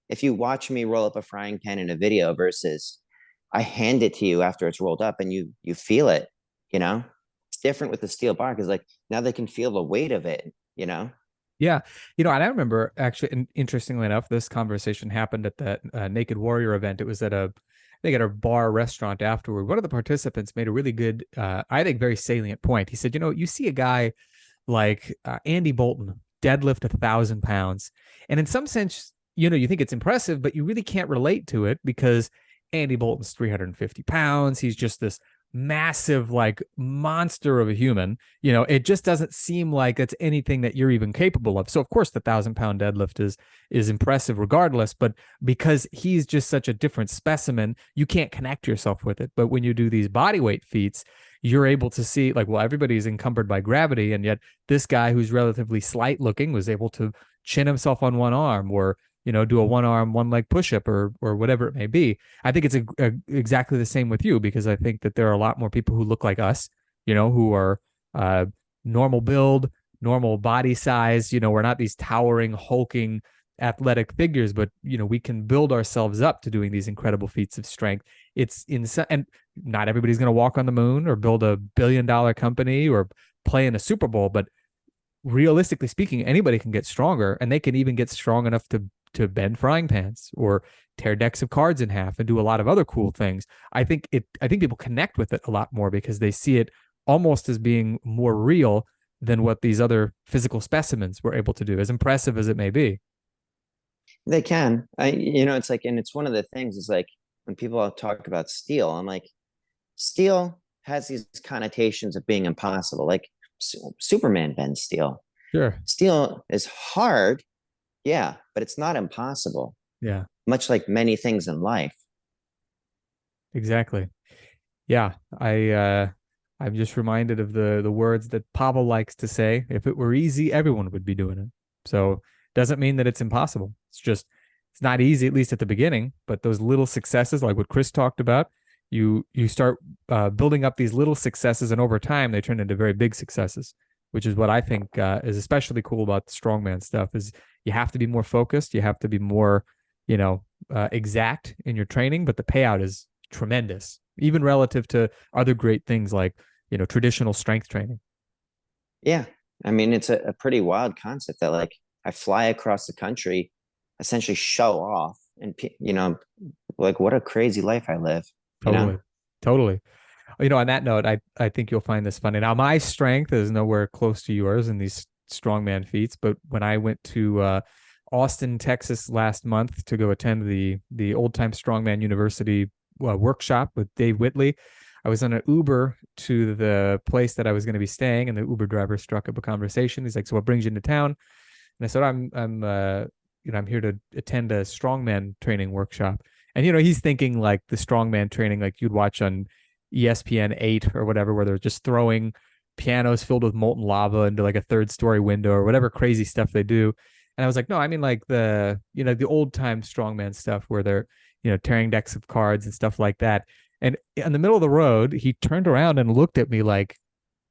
if you watch me roll up a frying pan in a video versus I hand it to you after it's rolled up and you feel it, you know, it's different with the steel bar because like now they can feel the weight of it, you know. Yeah. And I remember actually, and interestingly enough, this conversation happened at that Naked Warrior event. It was I think at a bar restaurant afterward. One of the participants made a really good, I think, very salient point. He said, you see a guy like Andy Bolton deadlift 1,000 pounds. And in some sense, you think it's impressive, but you really can't relate to it because Andy Bolton's 350 pounds. He's just this massive, like monster of a human. It just doesn't seem like it's anything that you're even capable of. So of course the 1,000 pound deadlift is impressive regardless, but because he's just such a different specimen, you can't connect yourself with it. But when you do these body weight feats, you're able to see like, well, everybody's encumbered by gravity, and yet this guy who's relatively slight looking was able to chin himself on one arm, or do a one arm, one leg push up, or whatever it may be. I think it's exactly the same with you, because I think that there are a lot more people who look like us, who are normal build, normal body size. We're not these towering, hulking, athletic figures, but we can build ourselves up to doing these incredible feats of strength. It's insane, and not everybody's going to walk on the moon or build a $1 billion company or play in a Super Bowl, but realistically speaking, anybody can get stronger, and they can even get strong enough to bend frying pans or tear decks of cards in half and do a lot of other cool things. I think people connect with it a lot more because they see it almost as being more real than what these other physical specimens were able to do, as impressive as it may be. They can. It's like, and it's one of the things is like when people talk about steel, I'm like, steel has these connotations of being impossible. Like Superman bends steel. Sure. Steel is hard, yeah, but it's not impossible. Yeah. Much like many things in life. Exactly. Yeah. I'm just reminded of the words that Pavel likes to say. If it were easy, everyone would be doing it. So doesn't mean that it's impossible. It's not easy, at least at the beginning, but those little successes, like what Chris talked about, you start building up these little successes, and over time they turn into very big successes, which is what I think is especially cool about the strongman stuff. Is you have to be more focused, you have to be more, exact in your training, but the payout is tremendous, even relative to other great things like traditional strength training. Yeah, I mean it's a pretty wild concept that like I fly across the country, essentially show off, and like what a crazy life I live. Totally, totally. On that note, I think you'll find this funny. Now, my strength is nowhere close to yours in these strongman feats, but when I went to Austin, Texas last month to go attend the Old Time Strongman University workshop with Dave Whitley, I was on an Uber to the place that I was going to be staying, and the Uber driver struck up a conversation. He's like, "So what brings you into town?" And I said, I'm here to attend a strongman training workshop." And he's thinking like the strongman training like you'd watch on ESPN 8 or whatever, where they're just throwing pianos filled with molten lava into like a third-story window or whatever crazy stuff they do. And I was like, no, I mean like the old time strongman stuff where they're tearing decks of cards and stuff like that. And in the middle of the road, he turned around and looked at me like,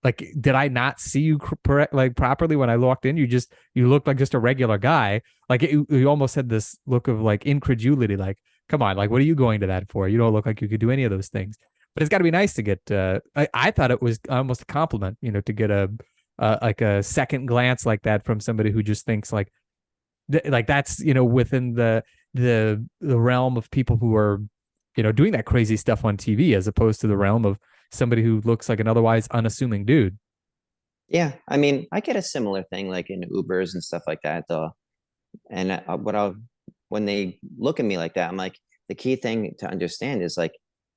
did I not see you properly when I walked in? You looked like just a regular guy. Like you almost had this look of like incredulity, like, come on, like what are you going to that for? You don't look like you could do any of those things. But it's got to be nice to get. I thought it was almost a compliment, to get like a second glance like that from somebody who just thinks like that's within the realm of people who are doing that crazy stuff on TV, as opposed to the realm of somebody who looks like an otherwise unassuming dude. Yeah, I mean, I get a similar thing like in Ubers and stuff like that, though. And when they look at me like that, I'm like, the key thing to understand is like,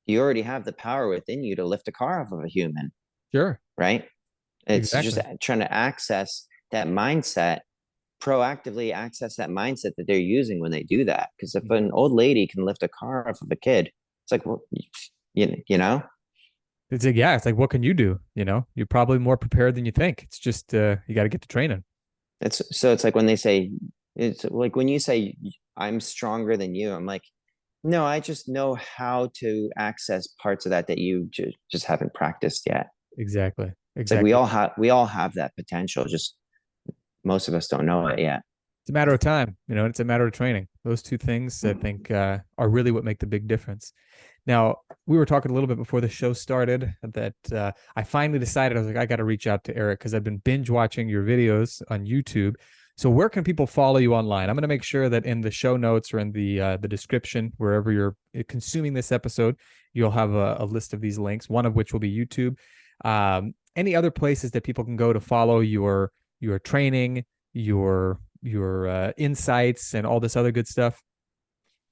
you already have the power within you to lift a car off of a human, Sure. right? It's just Exactly. trying to access that mindset, proactively access that mindset that they're using when they do that. Because if an old lady can lift a car off of a kid, it's like, well, you know, It's like, yeah, it's like, what can you do? You're probably more prepared than you think. It's just, you got to get to training. it's like when they say, it's like when you say I'm stronger than you, I'm like, no, I just know how to access parts of that you just haven't practiced yet. Exactly. It's like we Exactly. all have that potential. Just most of us don't know it yet. It's a matter of time, it's a matter of training. Those two things I think are really what make the big difference. Now, we were talking a little bit before the show started that I finally decided, I was like, I got to reach out to Eric because I've been binge watching your videos on YouTube. So where can people follow you online? I'm going to make sure that in the show notes or in the description, wherever you're consuming this episode, you'll have a list of these links, one of which will be YouTube. Any other places that people can go to follow your training, your insights, and all this other good stuff?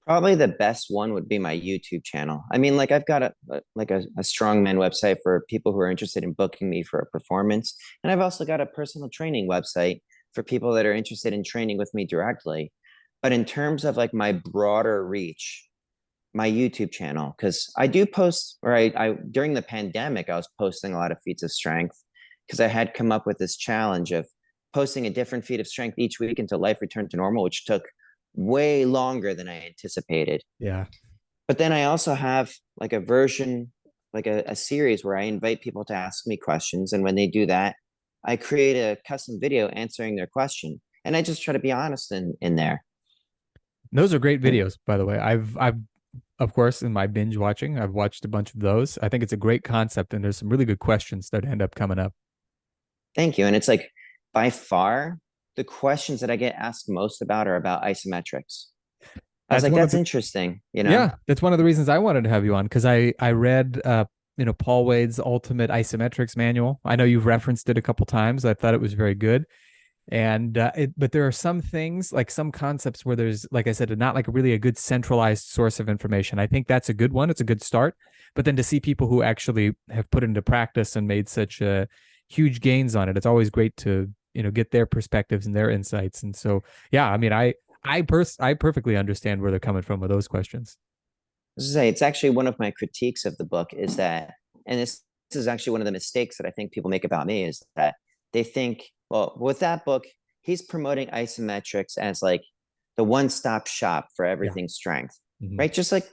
Probably the best one would be my YouTube channel. I mean, like I've got a strongman website for people who are interested in booking me for a performance, and I've also got a personal training website for people that are interested in training with me directly. But in terms of like my broader reach, my YouTube channel, because I do post, or I during the pandemic, I was posting a lot of feats of strength because I had come up with this challenge of posting a different feat of strength each week until life returned to normal, which took way longer than I anticipated. Yeah. But then I also have like a version, like a series where I invite people to ask me questions. And when they do that, I create a custom video answering their question. And I just try to be honest in there. Those are great And videos, by the way. I've of course, in my binge watching, I've watched a bunch of those. I think it's a great concept, and there's some really good questions that end up coming up. thank you. And it's like by far, the questions that I get asked most about are about isometrics. I was That's like, one of that's the interesting, you know? Yeah, that's one of the reasons I wanted to have you on because I read Paul Wade's Ultimate Isometrics Manual. I know you've referenced it a couple times. I thought it was very good. And but there are some things, like some concepts where there's, like I said, not like really a good centralized source of information. I think that's a good one. It's a good start. But then to see people who actually have put into practice and made such huge gains on it, it's always great to, get their perspectives and their insights. And so, yeah, I mean, I perfectly understand where they're coming from with those questions. Say it's actually one of my critiques of the book is that, and this is actually one of the mistakes that I think people make about me is that they think, well, with that book, he's promoting isometrics as like the one-stop shop for Yeah. everything strength, Mm-hmm. right? Just like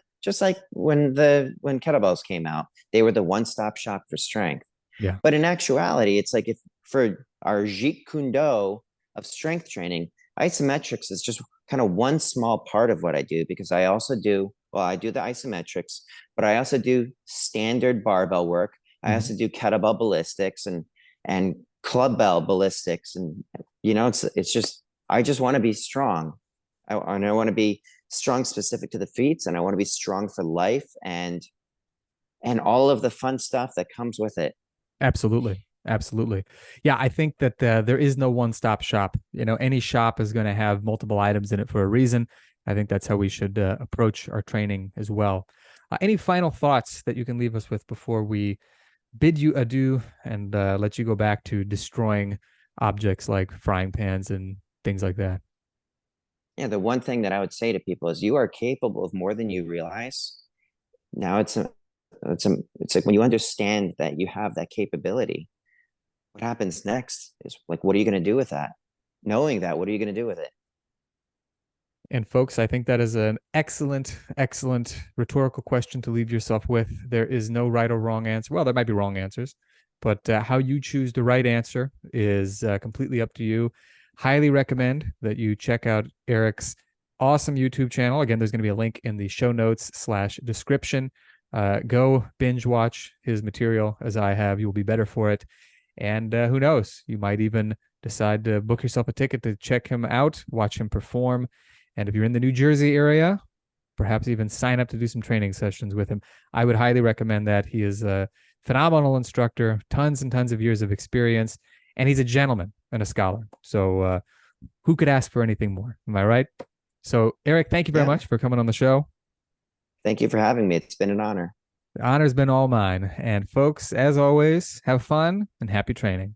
when kettlebells came out, they were the one-stop shop for strength. Yeah. But in actuality, it's like if for our Jeet Kune Do of strength training, isometrics is just kind of one small part of what I do because I also do, well, I do the isometrics, but I also do standard barbell work. I Mm-hmm. also do kettlebell ballistics and club bell ballistics. And it's just I just want to be strong. And I want to be strong specific to the feats, and I want to be strong for life and all of the fun stuff that comes with it. Absolutely. Absolutely. Yeah, I think that there is no one-stop shop. Any shop is going to have multiple items in it for a reason. I think that's how we should approach our training as well. Any final thoughts that you can leave us with before we bid you adieu and let you go back to destroying objects like frying pans and things like that? Yeah, the one thing that I would say to people is you are capable of more than you realize. Now it's like when you understand that you have that capability, what happens next is like, what are you going to do with that? Knowing that, what are you going to do with it? And folks, I think that is an excellent, excellent rhetorical question to leave yourself with. There is no right or wrong answer. Well, there might be wrong answers, but how you choose the right answer is completely up to you. Highly recommend that you check out Eric's awesome YouTube channel. Again, there's going to be a link in the show notes/description. Go binge watch his material as I have. You will be better for it. And who knows, you might even decide to book yourself a ticket to check him out, watch him perform. And if you're in the New Jersey area, perhaps even sign up to do some training sessions with him. I would highly recommend that. He is a phenomenal instructor, tons and tons of years of experience, and he's a gentleman and a scholar. So who could ask for anything more? Am I right? So, Eric, thank you very Yeah. much for coming on the show. Thank you for having me. It's been an honor. The honor's been all mine. And folks, as always, have fun and happy training.